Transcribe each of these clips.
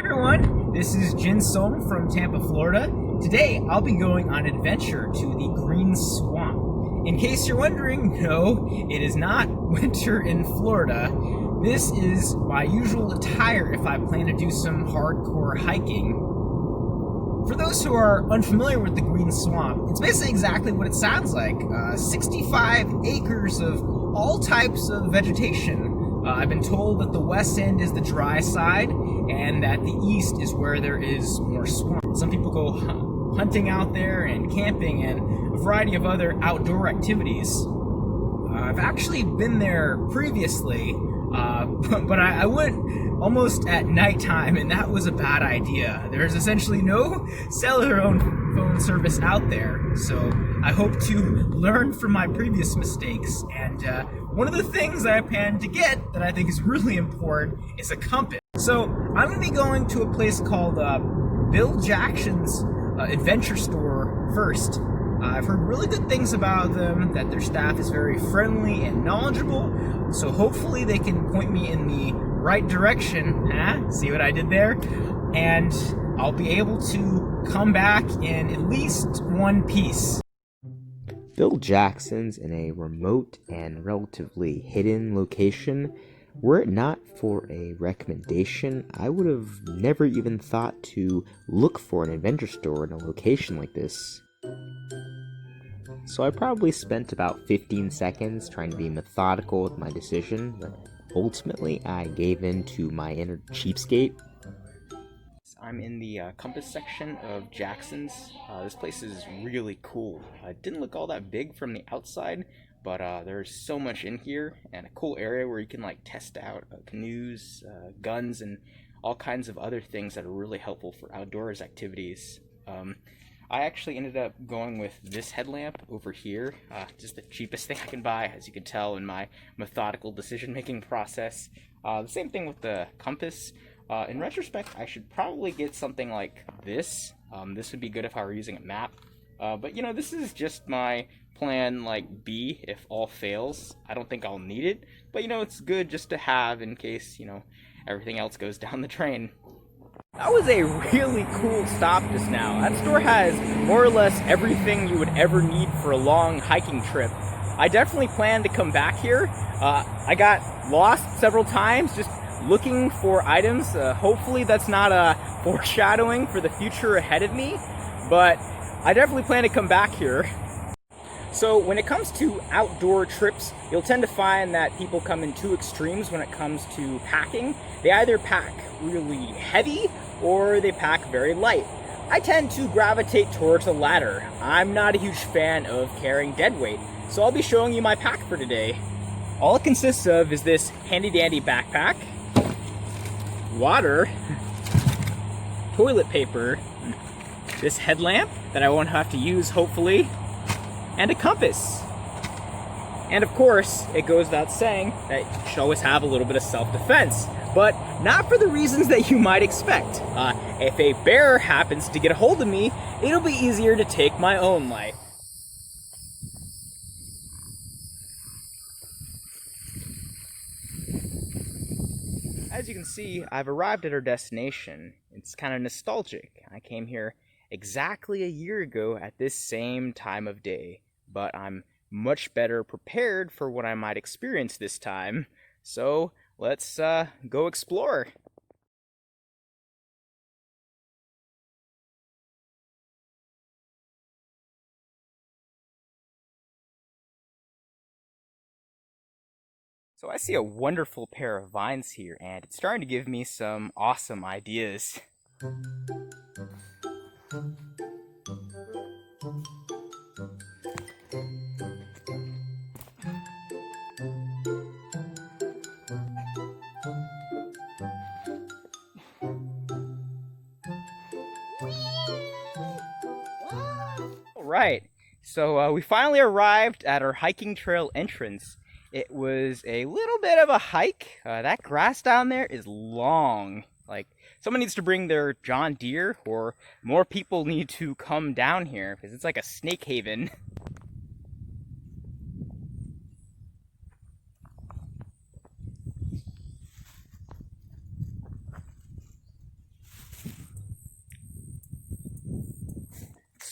everyone, this is Shaun from Tampa, Florida. Today, I'll be going on an adventure to the Green Swamp. In case you're wondering, no, it is not winter in Florida. This is my usual attire if I plan to do some hardcore hiking. For those who are unfamiliar with the Green Swamp, it's basically exactly what it sounds like. 65 acres of all types of vegetation. I've been told that the west end is the dry side, and that the east is where there is more swamp. Some people go hunting out there and camping and a variety of other outdoor activities. I've actually been there previously, but I went almost at nighttime, and that was a bad idea. There's essentially no cellular phone service out there, so I hope to learn from my previous mistakes. And one of the things I plan to get that I think is really important is a compass. So I'm going to be going to a place called Bill Jackson's Adventure Store first. I've heard really good things about them, that their staff is very friendly and knowledgeable, so hopefully they can point me in the right direction. See what I did there? And I'll be able to come back in at least one piece. Bill Jackson's in a remote and relatively hidden location. Were it not for a recommendation, I would have never even thought to look for an adventure store in a location like this. So I probably spent about 15 seconds trying to be methodical with my decision, but ultimately I gave in to my inner cheapskate. I'm in the compass section of Jackson's. This place is really cool. It didn't look all that big from the outside, but there's so much in here, and a cool area where you can like test out canoes, guns, and all kinds of other things that are really helpful for outdoors activities. I actually ended up going with this headlamp over here, just the cheapest thing I can buy, as you can tell in my methodical decision-making process. The same thing with the compass. In retrospect, I should probably get something like this. This would be good if I were using a map. But, you know, this is just my plan, like, B, if all fails. I don't think I'll need it, but, you know, it's good just to have in case, you know, everything else goes down the drain. That was a really cool stop just now. That store has more or less everything you would ever need for a long hiking trip. I definitely plan to come back here. I got lost several times just looking for items. Hopefully that's not a foreshadowing for the future ahead of me, but I definitely plan to come back here. So when it comes to outdoor trips, you'll tend to find that people come in two extremes when it comes to packing. They either pack really heavy or they pack very light. I tend to gravitate towards the latter. I'm not a huge fan of carrying dead weight, so I'll be showing you my pack for today. All it consists of is this handy dandy backpack, water, toilet paper, this headlamp that I won't have to use hopefully, and a compass. And of course, it goes without saying that you should always have a little bit of self-defense, but not for the reasons that you might expect. If a bear happens to get a hold of me, it'll be easier to take my own life. As you can see, I've arrived at our destination. It's kind of nostalgic. I came here exactly a year ago at this same time of day, but I'm much better prepared for what I might experience this time. So let's go explore. So I see a wonderful pair of vines here, and it's starting to give me some awesome ideas. Alright, so we finally arrived at our hiking trail entrance. It was a little bit of a hike. That grass down there is long. Like, someone needs to bring their John Deere, or more people need to come down here, because it's like a snake haven.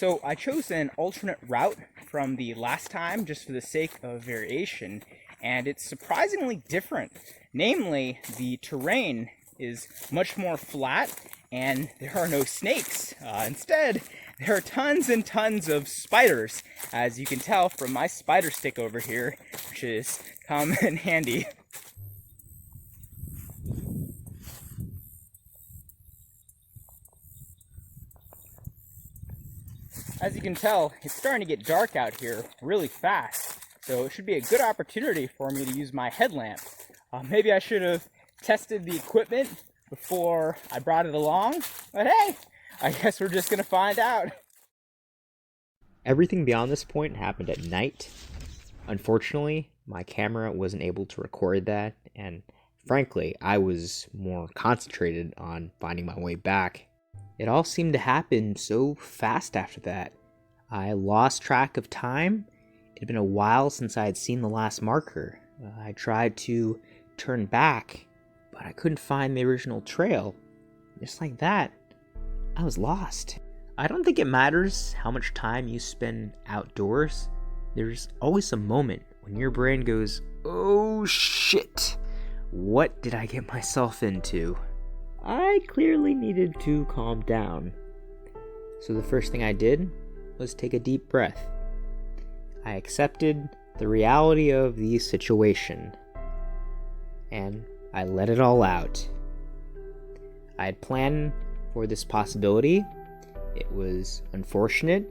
So I chose an alternate route from the last time just for the sake of variation, and it's surprisingly different. Namely, the terrain is much more flat and there are no snakes. Instead, there are tons and tons of spiders, as you can tell from my spider stick over here, which is come in handy. As you can tell, it's starting to get dark out here really fast, so it should be a good opportunity for me to use my headlamp. Maybe I should have tested the equipment before I brought it along, but hey, I guess we're just gonna find out. Everything beyond this point happened at night. Unfortunately, my camera wasn't able to record that, and frankly, I was more concentrated on finding my way back. It all seemed to happen so fast after that. I lost track of time. It had been a while since I had seen the last marker. I tried to turn back, but I couldn't find the original trail. Just like that, I was lost. I don't think it matters how much time you spend outdoors. There's always a moment when your brain goes, "Oh shit, what did I get myself into?" I clearly needed to calm down. So the first thing I did was take a deep breath. I accepted the reality of the situation, and I let it all out. I had planned for this possibility. It was unfortunate,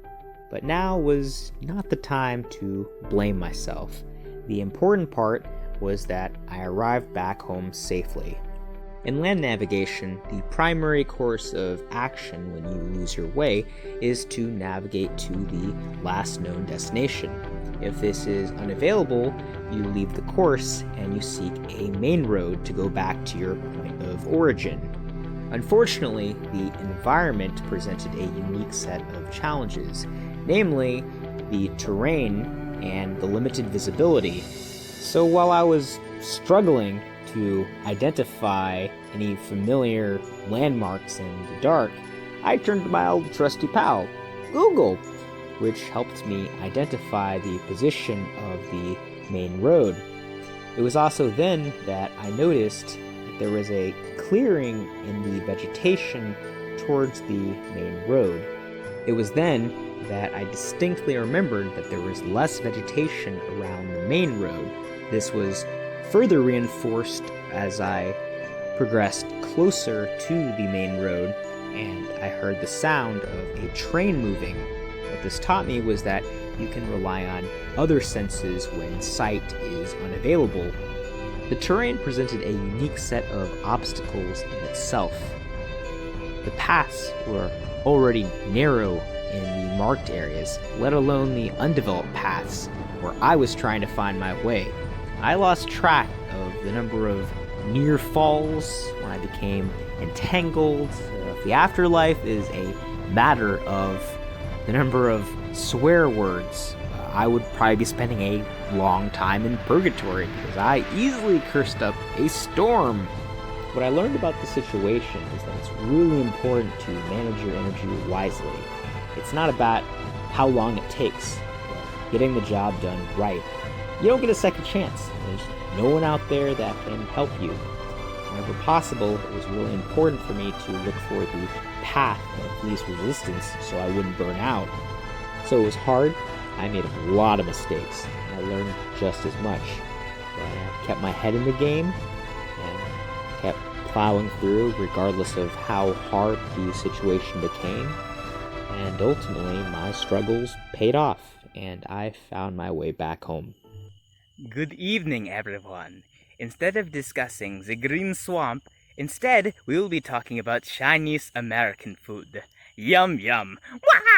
but now was not the time to blame myself. The important part was that I arrived back home safely. In land navigation, the primary course of action when you lose your way is to navigate to the last known destination. If this is unavailable, you leave the course and you seek a main road to go back to your point of origin. Unfortunately, the environment presented a unique set of challenges, namely the terrain and the limited visibility. So while I was struggling to identify any familiar landmarks in the dark, I turned to my old trusty pal, Google, which helped me identify the position of the main road. It was also then that I noticed that there was a clearing in the vegetation towards the main road. It was then that I distinctly remembered that there was less vegetation around the main road. This was further reinforced as I progressed closer to the main road, and I heard the sound of a train moving. What this taught me was that you can rely on other senses when sight is unavailable. The terrain presented a unique set of obstacles in itself. The paths were already narrow in the marked areas, let alone the undeveloped paths where I was trying to find my way. I lost track of the number of near falls when I became entangled. If the afterlife is a matter of the number of swear words, I would probably be spending a long time in purgatory because I easily cursed up a storm. What I learned about the situation is that it's really important to manage your energy wisely. It's not about how long it takes, but getting the job done right. You don't get a second chance. There's no one out there that can help you. Whenever possible, it was really important for me to look for the path of least resistance so I wouldn't burn out. So it was hard. I made a lot of mistakes, and I learned just as much. But I kept my head in the game and kept plowing through regardless of how hard the situation became. And ultimately, my struggles paid off, and I found my way back home. Good evening, everyone. Instead of discussing the green swamp, instead we will be talking about Chinese American food. Yum yum. Wah!